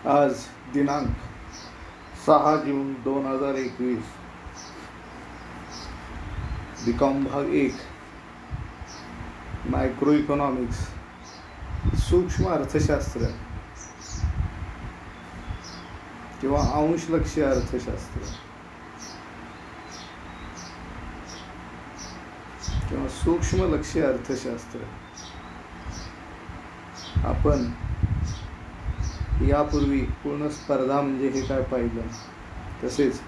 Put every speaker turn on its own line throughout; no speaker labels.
आज दिनांक 6 जून 2021 बीकॉम भाग 1 मायक्रो इकॉनॉमिक्स सूक्ष्म अर्थशास्त्र किंवा अंशलक्षी अर्थशास्त्र किंवा सूक्ष्मलक्षी अर्थशास्त्र आपण यापूर्वी पूर्ण स्पर्धा म्हणजे हे काय पाहिलं. तसेच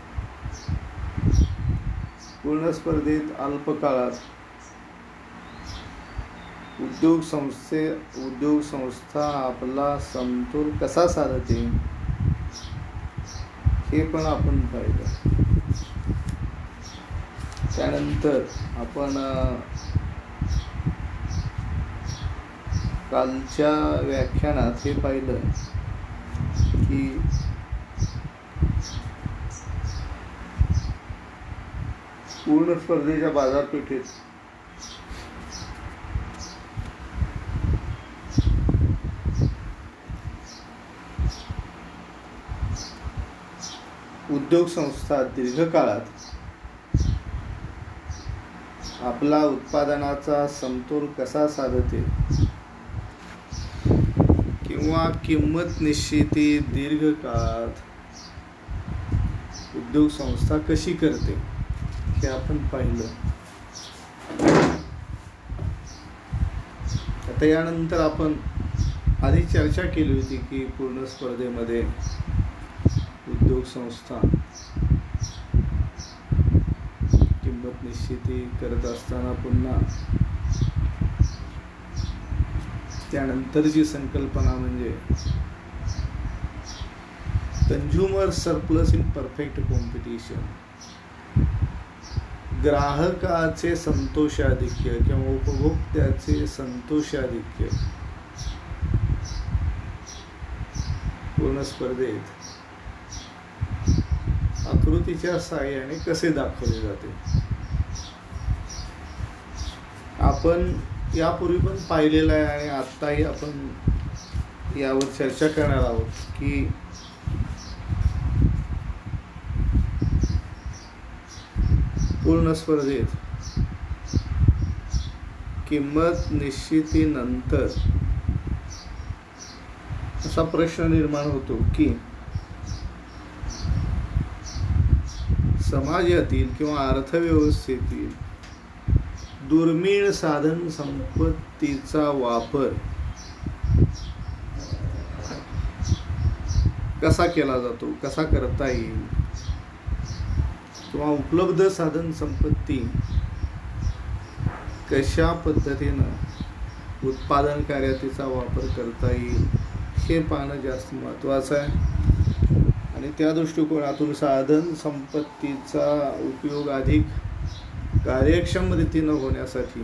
पूर्ण स्पर्धेत अल्प काळात उद्योग संस्था आपला समतोल कसा साधते हे पण आपण पाहिलं. त्यानंतर आपण कालच्या व्याख्यानात हे पाहिलं की पूर्ण स्पर्धेच्या बाजारपेठेत उद्योग संस्था दीर्घकाळात आपला उत्पादनाचा समतोल कसा साधते किंवा किंमत निश्चिती दीर्घकाळात उद्योग संस्था कशी करते हे आपण पाहिलं. आता यानंतर आपण आधी चर्चा केली होती की पूर्ण स्पर्धेमध्ये उद्योग संस्था किंमत निश्चिती करत असताना पुन्हा त्यानंतरची संकल्पना म्हणजे consumer surplus in perfect competition, ग्राहकाचे संतोषाधिक्य किंवा उपभोक्त्याचे संतोषाधिक्य पूर्ण स्पर्धेत आकृतीच्या साहाय्याने कसे दाखवले जाते. आपण यापूर्वी पण पाहिलेलं आहे आणि आत्ताही आपण यावर चर्चा करणार आहोत की पूर्ण स्पर्धेत किंमत निश्चितीनंतर असा प्रश्न निर्माण होतो की समाजातील किंवा अर्थव्यवस्थेतील दुर्मिळ साधन संपत्तीचा वापर कसा केला जातो, कसा करता येईल किंवा उपलब्ध साधन संपत्ती कशा पद्धतीनं उत्पादन कार्यात तिचा वापर करता येईल हे पाहणं जास्त महत्त्वाचं आहे. आणि त्या दृष्टिकोनातून साधन संपत्तीचा उपयोग अधिक कार्यक्षम रीतीनं होण्यासाठी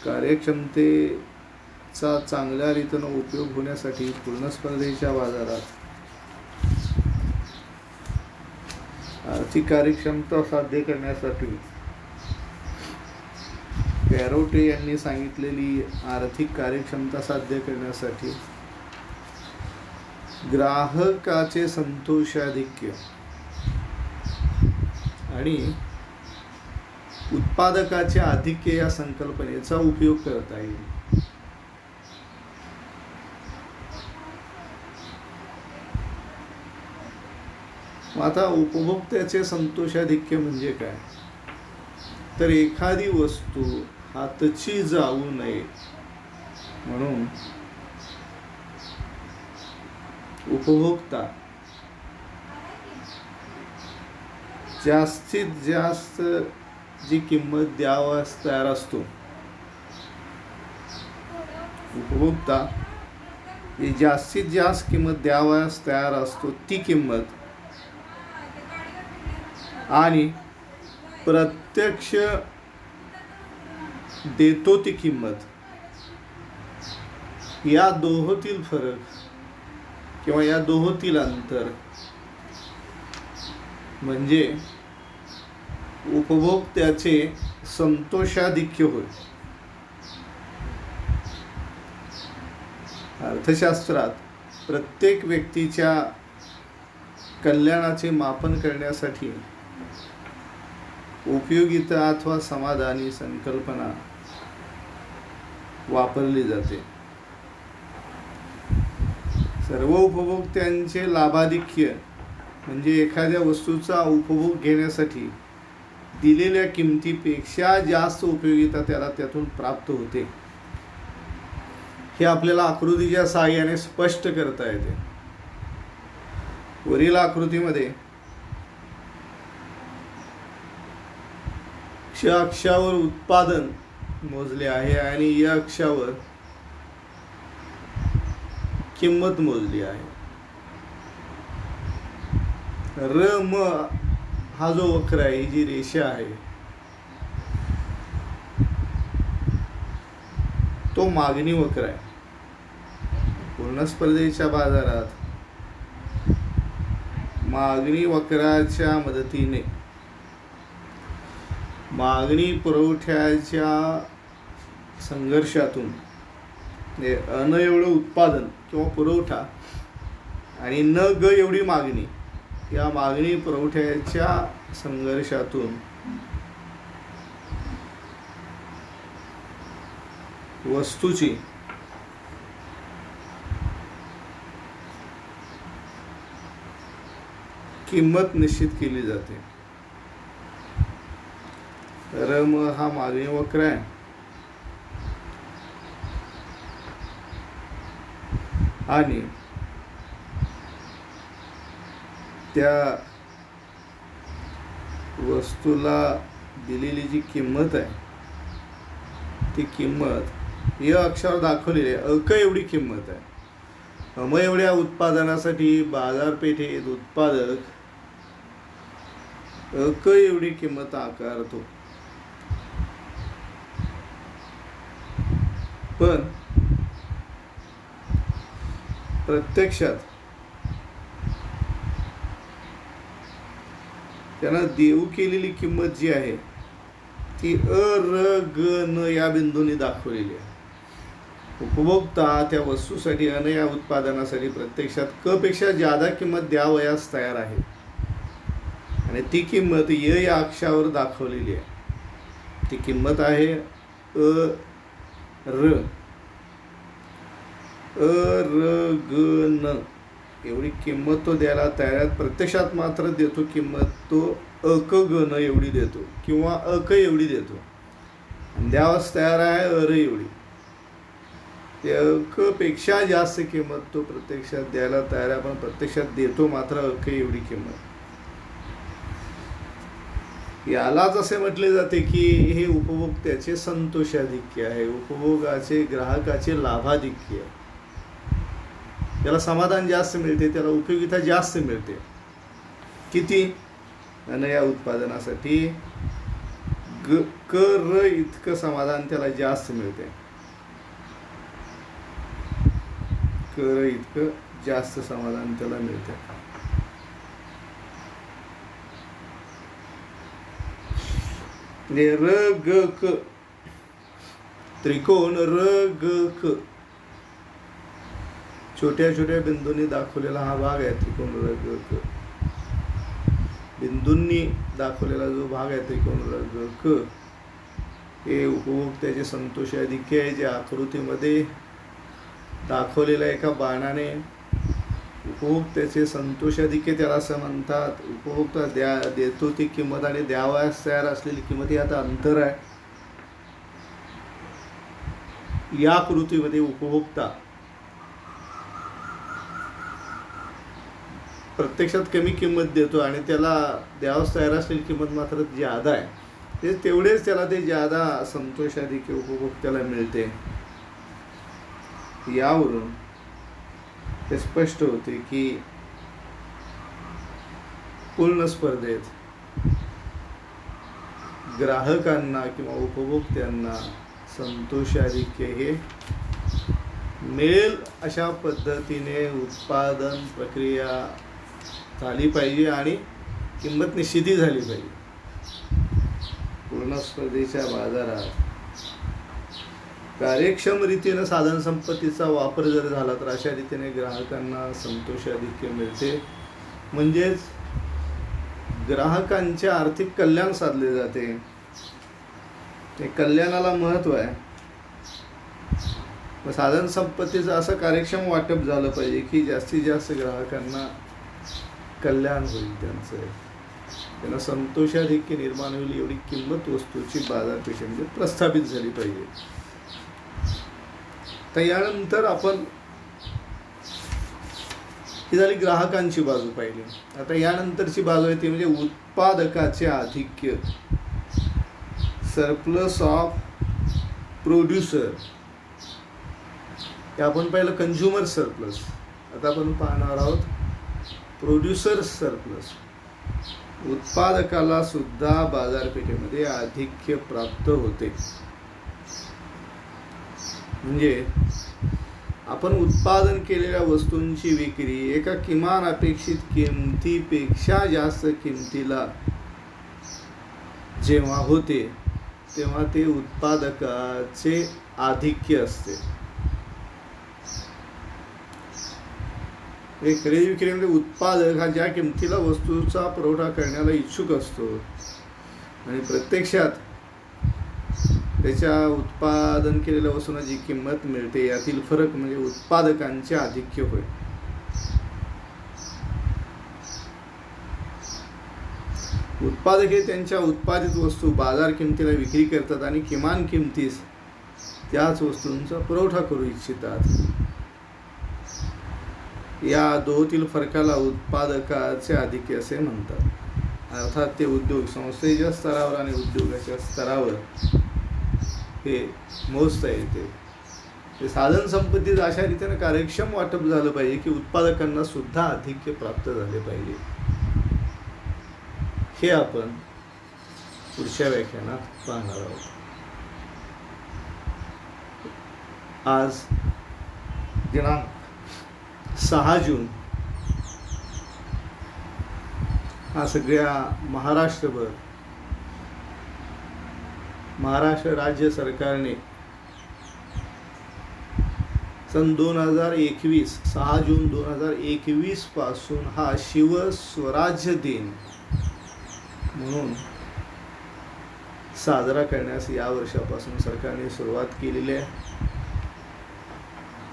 कार्यक्षमतेचा चांगल्या रीतीनं उपयोग होण्यासाठी पूर्ण स्पर्धेच्या बाजारात आर्थिक कार्यक्षमता साध्य करण्यासाठी पॅरोटे यांनी सांगितलेली आर्थिक कार्यक्षमता साध्य करण्यासाठी ग्राहकाचे संतोषाधिक्य आणि उत्पादकाचे आधिक्य या संकल्पनेचा उपयोग करता येईल. आता उपभोक्त्याचे संतोषाधिक्य म्हणजे काय, तर एखादी वस्तू हातची जाऊ नये म्हणून उपभोक्ता जास्तीत जास्त जी किंमत द्यावयास तयार असतो, उपभोक्ता जी जास्तीत जास्त किंमत द्यावयास तयार असतो ती किंमत आणि प्रत्यक्ष देतो ती किंमत या दोहोतील फरक किंवा या दोहोतील अंतर म्हणजे उपभोक्त्याचे संतोषाधिक्य होय. अर्थशास्त्रात प्रत्येक व्यक्तीच्या कल्याणाचे मापन करण्यासाठी उपयोगिता अथवा समाधान ही संकल्पना वापरली जाते. सर्व उपभोक्त्यांचे लाभाधिक्य म्हणजे एखाद्या वस्तूचा उपभोग घेण्यासाठी दिलेल्या किमतीपेक्षा जास्त उपयोगिता त्याला त्यातून प्राप्त होते. हे आपल्याला आकृतीच्या सहाय्याने स्पष्ट करता येते. वरील आकृतीमध्ये क्ष अक्षावर उत्पादन मोजले आहे आणि या अक्षावर किंमत मोजली आहे. र म हा जो वक्र आहे, ही जी रेषा आहे, तो मागणी वक्र आहे. पूर्ण स्पर्धेच्या बाजारात मागणी वक्राच्या मदतीने मागणी पुरवठ्याच्या संघर्षातून अन एवढं उत्पादन किंवा पुरवठा आणि न ग एवढी मागणी, या मागणी पुरवठ्याच्या संघर्षातून वस्तूची किंमत निश्चित केली जाते. रम हा मागणी वक्र आहे आणि त्या वस्तूला दिलेली जी किंमत आहे, ती किंमत या अक्षरावर दाखवलेली आहे. अक एवढी किंमत आहे. अम एवढ्या उत्पादनासाठी बाजारपेठेत उत्पादक अक एवढी किंमत आकारतो. पण प्रत्यक्षात त्यांना देऊ केलेली किंमत जी आहे ती अ र ग न या बिंदूंनी दाखवलेली आहे. उपभोक्ता त्या वस्तूसाठी अन या उत्पादनासाठी प्रत्यक्षात क पेक्षा जादा किंमत द्यावयास तयार आहे आणि ती किंमत य या अक्षावर दाखवलेली आहे. ती किंमत आहे अ र ग न एवढी किंमत तो द्यायला तयार आहे. प्रत्यक्षात मात्र देतो किंमत तो अक ग न एवढी देतो किंवा अक एवढी देतो. द्यावास तयार आहे अर एवढी. ते अक पेक्षा जास्त किंमत तो प्रत्यक्षात द्यायला तयार आहे, पण प्रत्यक्षात देतो मात्र अक एवढी किंमत. यालाच असे म्हटले जाते की हे उपभोक्त्याचे संतोषाधिक्य आहे, उपभोगाचे ग्राहकाचे लाभाधिक्य. त्याला समाधान जास्त मिळते, त्याला उपयोगिता जास्त मिळते. किती? आणि या उत्पादनासाठी क र इतकं समाधान त्याला जास्त मिळते. क र इतकं जास्त समाधान त्याला मिळते. र ग क त्रिकोण र ग क छोट्या छोट्या बिंदूंनी दाखवलेला हा भाग आहे त्रिकोण र ग क. बिंदूंनी दाखवलेला जो भाग आहे त्रिकोण र ग क हे उपभोक्त्याचे संतोषाधिक्य आहे, जे आकृतीमध्ये दाखवलेल्या एका बाणाने उपभोक्त्याचे संतोषाधिक्य त्याला असं म्हणतात. उपभोक्ता देतो ती किंमत आणि द्यावयास तयार असलेली किंमत यात अंतर आहे. या कृतीमध्ये उपभोक्ता प्रत्यक्षात कमी किंमत देतो आणि त्याला द्यावयास तयार असलेली किंमत मात्र ज्यादा आहे. ते तेवढेच त्याला ते ज्यादा संतोषाधिक्य उपभोक्त्याला मिळते. यावरून हे स्पष्ट होते की पूर्ण स्पर्धेत ग्राहकांना किंवा उपभोक्त्यांना संतोषाधिक्य हे मिळेल अशा पद्धतीने उत्पादन प्रक्रिया झाली पाहिजे आणि किंमत निश्चिती झाली पाहिजे. पूर्ण स्पर्धेच्या बाजारात कार्यक्षम रीतीने साधन संपत्तीचा वापर जर झाला तर अशा रीतीने ग्राहकांना संतोषाधिक्य मिळते, म्हणजेच ग्राहकांचे आर्थिक कल्याण साधले जाते. ते कल्याणाला महत्त्व आहे. मग साधन संपत्तीचं असं कार्यक्षम वाटप झालं पाहिजे की जास्तीत जास्त ग्राहकांना कल्याण होईल, त्यांना संतोषाधिक्य निर्माण होईल एवढी किंमत वस्तूची बाजारपेठेमध्ये प्रस्थापित झाली पाहिजे. तर यानंतर आपण ही झाली ग्राहकांची बाजू पाहिली. आता यानंतरची बाजू आहे ती म्हणजे उत्पादकाचे आधिक्य, सरप्लस ऑफ प्रोड्युसर. हे आपण पाहिलं कंझ्युमर सरप्लस, आता आपण पाहणार आहोत प्रोड्युसर सरप्लस. उत्पादकाला सुद्धा बाजारपेठेमध्ये आधिक्य प्राप्त होते. म्हणजे आपण उत्पादन केलेल्या वस्तूंची विक्री एका किमान अपेक्षित किमतीपेक्षा जास्त किमतीला जेव्हा होते तेव्हा ते उत्पादकाचे आधिक्य असते. खरेदी विक्रीमध्ये उत्पादक हा ज्या किमतीला वस्तूचा पुरवठा करण्याला इच्छुक असतो आणि प्रत्यक्षात त्याच्या उत्पादन केलेल्या वस्तूंना जी किंमत मिळते यातील फरक म्हणजे उत्पादकांचे आधिक्य होय. उत्पादक हे त्यांच्या उत्पादित वस्तू बाजार किमतीला विक्री करतात आणि किमान किमतीस त्याच वस्तूंचा पुरवठा करू इच्छितात. या दोहोतील फरकाला उत्पादकाचे आधिक्य असे म्हणतात. अर्थात ते उद्योग संस्थेच्या स्तरावर आणि उद्योगाच्या स्तरावर हे मोजता येते. ते साधन संपत्तीत अशा रीतीने कार्यक्षम वाटप झालं पाहिजे की उत्पादकांना सुद्धा आधिक्य प्राप्त झाले पाहिजे. हे आपण पुढच्या व्याख्यानात पाहणार आहोत. आज दिनांक 6 जून हा सगळ्या महाराष्ट्र राज्य सरकारने सन 2021 6 जून 2021 पासून हा शिवस्वराज्य दिन म्हणून साजरा करण्यास या वर्षापासून सरकारने सुरुवात केलेली आहे.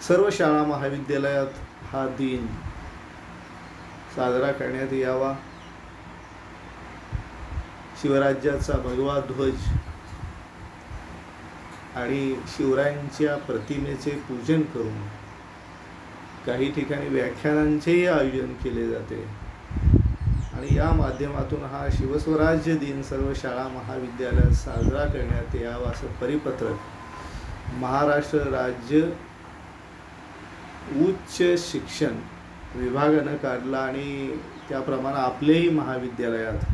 सर्व शाळा महाविद्यालयात हा दिन साजरा करण्यात यावा. शिवराज्याचा भगवा ध्वज आणि शिवरायांच्या प्रतिमेचे पूजन करून काही ठिकाणी व्याख्यानांचेही आयोजन केले जाते आणि या माध्यमातून हा शिवस्वराज्य दिन सर्व शाळा महाविद्यालयात साजरा करण्यात यावा असं परिपत्रक महाराष्ट्र राज्य उच्च शिक्षण विभागानं काढला आणि त्याप्रमाणे आपलेही महाविद्यालयात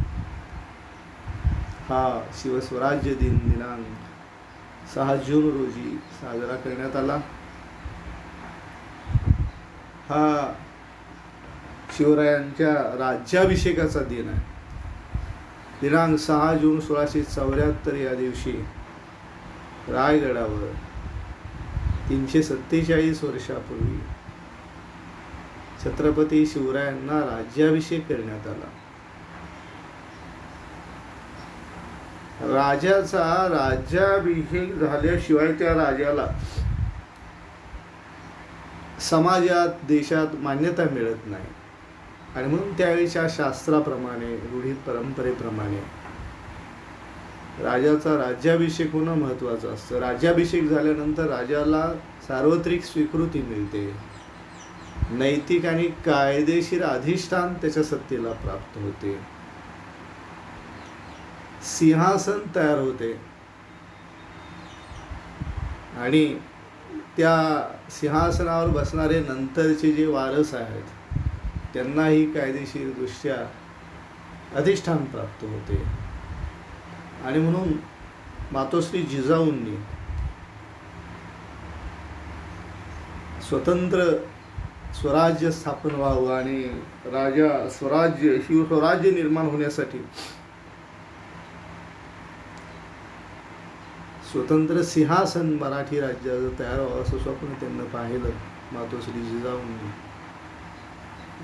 हा शिवस्वराज्य दिन दिनांक 6 जून रोजी साजरा करण्यात आला. हा शिवरायांच्या राज्याभिषेकाचा दिन आहे. दिनांक 6 जून 1674 या दिवशी रायगडावर 347 वर्षापूर्वी छत्रपती शिवरायांना राज्याभिषेक करण्यात आला. राजाचा राज्याभिषेक झाल्याशिवाय त्या राजाला समाजात देशात मान्यता मिळत नाही आणि म्हणून त्यावेळीच्या शास्त्राप्रमाणे रूढी परंपरेप्रमाणे राजाचा राज्याभिषेक होणं महत्त्वाचं असतं. राज्याभिषेक झाल्यानंतर राजाला सार्वत्रिक स्वीकृती मिळते. नैतिक आणि कायदेशीर अधिष्ठान त्याच्या सत्तेला प्राप्त होते. सिंहासन तयार होते आणि त्या सिंहासनावर बसणारे नंतरचे जे वारस आहेत त्यांनाही कायदेशीर दृष्ट्या अधिष्ठान प्राप्त होते. आणि म्हणून मातोश्री जिजाऊंनी स्वतंत्र स्वराज्य स्थापन व्हावं आणि शिवस्वराज्य निर्माण होण्यासाठी स्वतंत्र सिंहासन मराठी राज्याचं तयार व्हावं असं स्वप्न त्यांना पाहिलं मातोश्री जिजाऊंनी.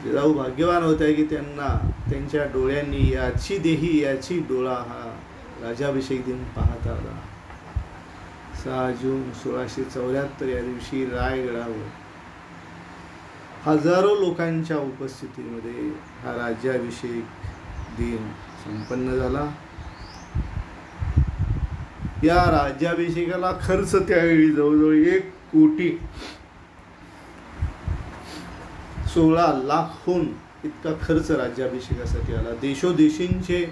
जिजाऊ भाग्यवान होत्या की त्यांना त्यांच्या डोळ्यांनी याची देही याची डोळा हा राज्याभिषेक दिन पाहता आला. 6 जून 1674 या दिवशी रायगडावर हजारो लोकांच्या उपस्थितीमध्ये हा राज्याभिषेक दिन संपन्न झाला. या राज्याभिषेकाला खर्च त्यावेळी जवळजवळ 1,16,00,000 इतका खर्च राज्याभिषेकासाठी आला. देशोदेशींचे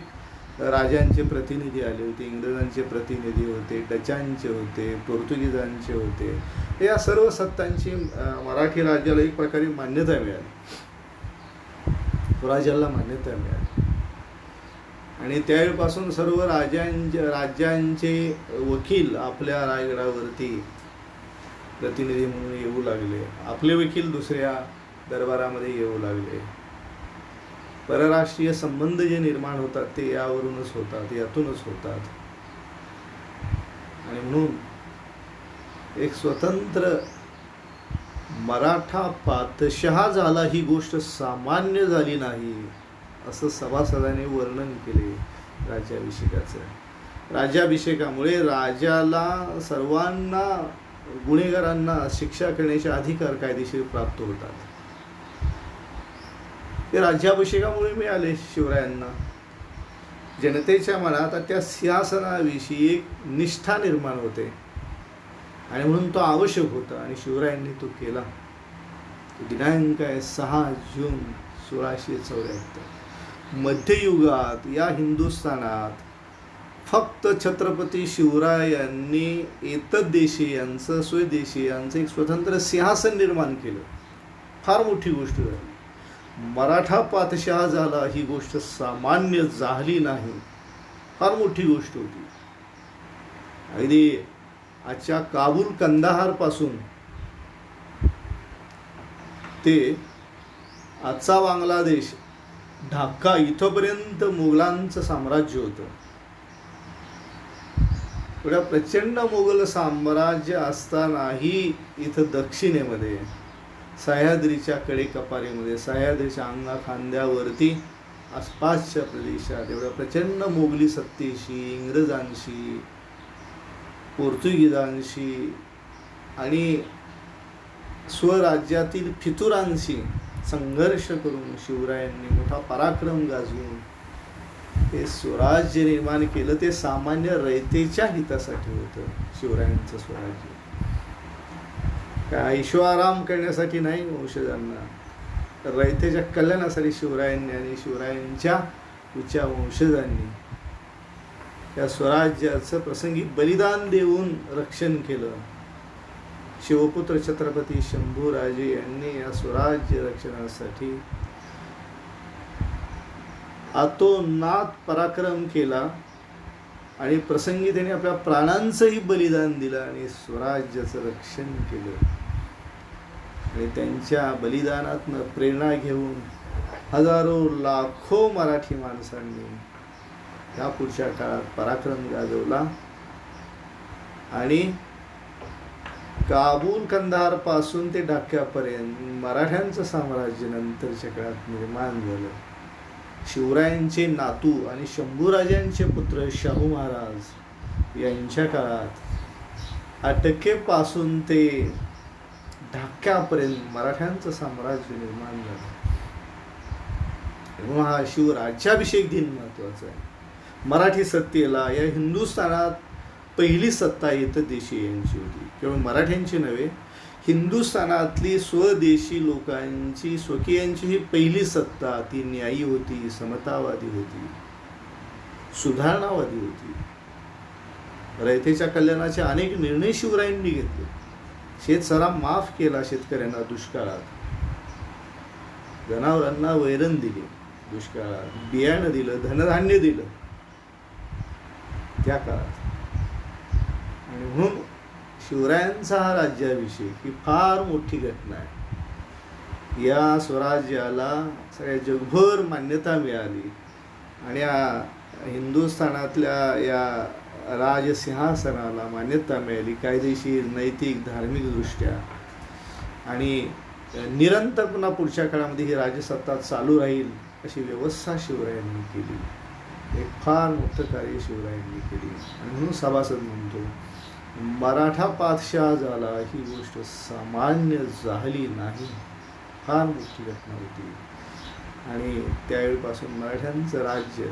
राजांचे प्रतिनिधी आले होते, इंग्रजांचे प्रतिनिधी होते, डचांचे होते, पोर्तुगीजांचे होते. या सर्व सत्तांची मराठी राज्याला एक प्रकारे मान्यता मिळाली, स्वराज्याला मान्यता मिळाली. आणि त्यावेळीपासून सर्व राज्यांचे वकील आपल्या रायगडावरती प्रतिनिधी म्हणून येऊ लागले. आपले वकील दुसऱ्या दरबारामध्ये येऊ लागले. परराष्ट्रीय संबंध जे निर्माण होतात ते यावरूनच होतात, यातूनच होतात. आणि म्हणून एक स्वतंत्र मराठा पातशाह झाला ही गोष्ट सामान्य झाली नाही असं सभासदांनी वर्णन केले राज्याभिषेकाचं. राज्याभिषेकामुळे राजाला सर्वांना गुन्हेगारांना शिक्षा करण्याचे अधिकार कायदेशीर प्राप्त होतात. ते राज्याभिषेकामुळे मिळाले शिवरायांना. जनतेच्या मनात त्या सिंहासनाविषयी एक निष्ठा निर्माण होते आणि म्हणून तो आवश्यक होता आणि शिवरायांनी तो केला. दिनांक आहे 6 जून 1674. मध्ययुगात या हिंदुस्थानात फक्त छत्रपती शिवरायांनी एतद्देशीयांचं स्वदेशीयांचं एक स्वतंत्र सिंहासन निर्माण केलं. फार मोठी गोष्ट झाली. मराठा पातशाह झाला ही गोष्ट सामान्य झाली नाही, फार मोठी गोष्ट होती. अगदी आजच्या काबूल कंदाहार पासून ते आजचा बांगलादेश ढाका इथपर्यंत मुघलांचं साम्राज्य होतं. एवढ्या प्रचंड मुघल साम्राज्य असतानाही इथं दक्षिणेमध्ये सह्याद्रीच्या कडेकपारीमध्ये, सह्याद्रीच्या अंगा खांद्यावरती आसपासच्या प्रदेशात एवढ्या प्रचंड मोगली सत्तेशी, इंग्रजांशी, पोर्तुगीजांशी आणि स्वराज्यातील फितुरांशी संघर्ष करून शिवरायांनी मोठा पराक्रम गाजवून हे स्वराज्य निर्माण केलं. ते सामान्य रयतेच्या हितासाठी होतं शिवरायांचं स्वराज्य. काय ऐशोआराम करण्यासाठी नाही वंशजांना, रयतेच्या कल्याणासाठी शिवरायांनी आणि शिवरायांच्या पुढच्या वंशजांनी या स्वराज्याचं प्रसंगी बलिदान देऊन रक्षण केलं. शिवपुत्र छत्रपती शंभूराजे यांनी या स्वराज्य रक्षणासाठी आतोनात पराक्रम केला आणि प्रसंगी त्यांनी आपल्या प्राणांचंही बलिदान दिलं आणि स्वराज्याचं रक्षण केलं. आणि त्यांच्या बलिदानातनं प्रेरणा घेऊन हजारो लाखो मराठी माणसांनी या पुढच्या काळात पराक्रम गाजवला आणि काबूल कंदाहार पासून ते ढाक्यापर्यंत मराठ्यांचं साम्राज्य नंतरच्या काळात निर्माण झालं. शिवरायांचे नातू आणि शंभूराजांचे पुत्र शाहू महाराज यांच्या काळात अटकेपासून ते ढाक्यापर्यंत मराठ्यांचं साम्राज्य निर्माण झालं. म्हणून हा शिवराज्याभिषेक दिन महत्त्वाचा आहे. मराठी सत्तेला या हिंदुस्थानात पहिली सत्ता एतद्देशी यांची होती. केवळ मराठ्यांची नव्हे, हिंदुस्थानातली स्वदेशी लोकांची, स्वकीयांची ही पहिली सत्ता ती न्यायी होती, समतावादी होती, सुधारणावादी होती. रयतेच्या कल्याणाचे अनेक निर्णय शिवरायांनी घेतले. शेतसारा माफ केला शेतकऱ्यांना दुष्काळात, जनावरांना वैरण दिली दुष्काळात, बियाणं दिलं, धनधान्य दिलं त्या काळात. आणि म्हणून शिवरायांचा हा राज्याभिषेक ही फार मोठी घटना आहे. या स्वराज्याला सगळ्या जगभर मान्यता मिळाली आणि या हिंदुस्थानातल्या या राजसिंहासनाला मान्यता मिळाली, कायदेशीर, नैतिक, धार्मिकदृष्ट्या, आणि निरंतर पुन्हा पुढच्या काळामध्ये ही राजसत्ता चालू राहील अशी व्यवस्था शिवरायांनी केली. एक फार मोठं कार्य शिवरायांनी केली. आणि म्हणून सभासद म्हणतो, मराठा पातशाह झाला ही गोष्ट सामान्य झाली नाही, फार मोठी घटना होती. आणि त्यावेळीपासून मराठ्यांचं राज्य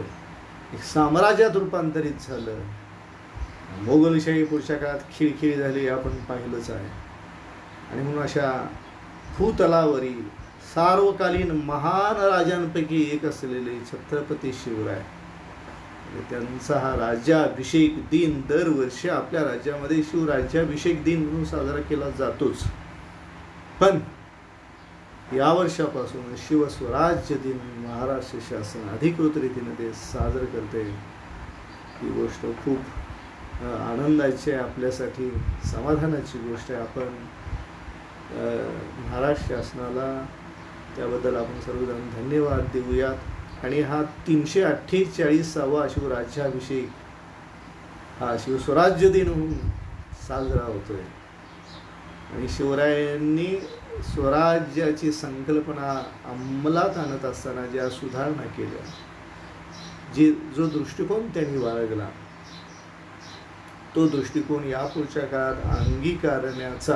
एक साम्राज्यात रूपांतरित झालं. मोगलशाही पुढच्या काळात खिळखिळी झाली, आपण पाहिलंच आहे. आणि म्हणून अशा भूतलावरील सार्वकालीन महान राजांपैकी एक असलेले छत्रपती शिवराय, त्यांचा हा राज्याभिषेक दिन दरवर्षी आपल्या राज्यामध्ये शिवराज्याभिषेक दिन म्हणून साजरा केला जातोच. पण या वर्षापासून शिवस्वराज्य दिन महाराष्ट्र शासन अधिकृत रीतीने ते साजरं करते. ही गोष्ट खूप आनंदाची आहे, आपल्यासाठी समाधानाची गोष्ट आहे. आपण महाराष्ट्र शासनाला त्याबद्दल आपण सर्वजण धन्यवाद देऊयात. आणि हा 348वा शिवराज्याभिषेक हा शिवस्वराज्य दिन म्हणून साजरा होतोय. आणि शिवरायांनी स्वराज्याची संकल्पना अंमलात आणत असताना ज्या सुधारणा केल्या, जो दृष्टिकोन त्यांनी बाळगला, तो दृष्टिकोन यापुढच्या काळात अंगीकारण्याचा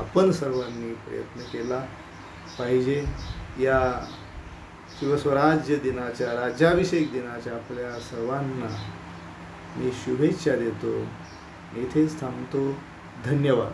आपण सर्वांनी प्रयत्न केला पाहिजे. या शिवस्वराज्य दिनाच्या, राज्याभिषेक दिनाच्या आपल्या सर्वांना मी शुभेच्छा देतो. इथेच थांबतो. धन्यवाद.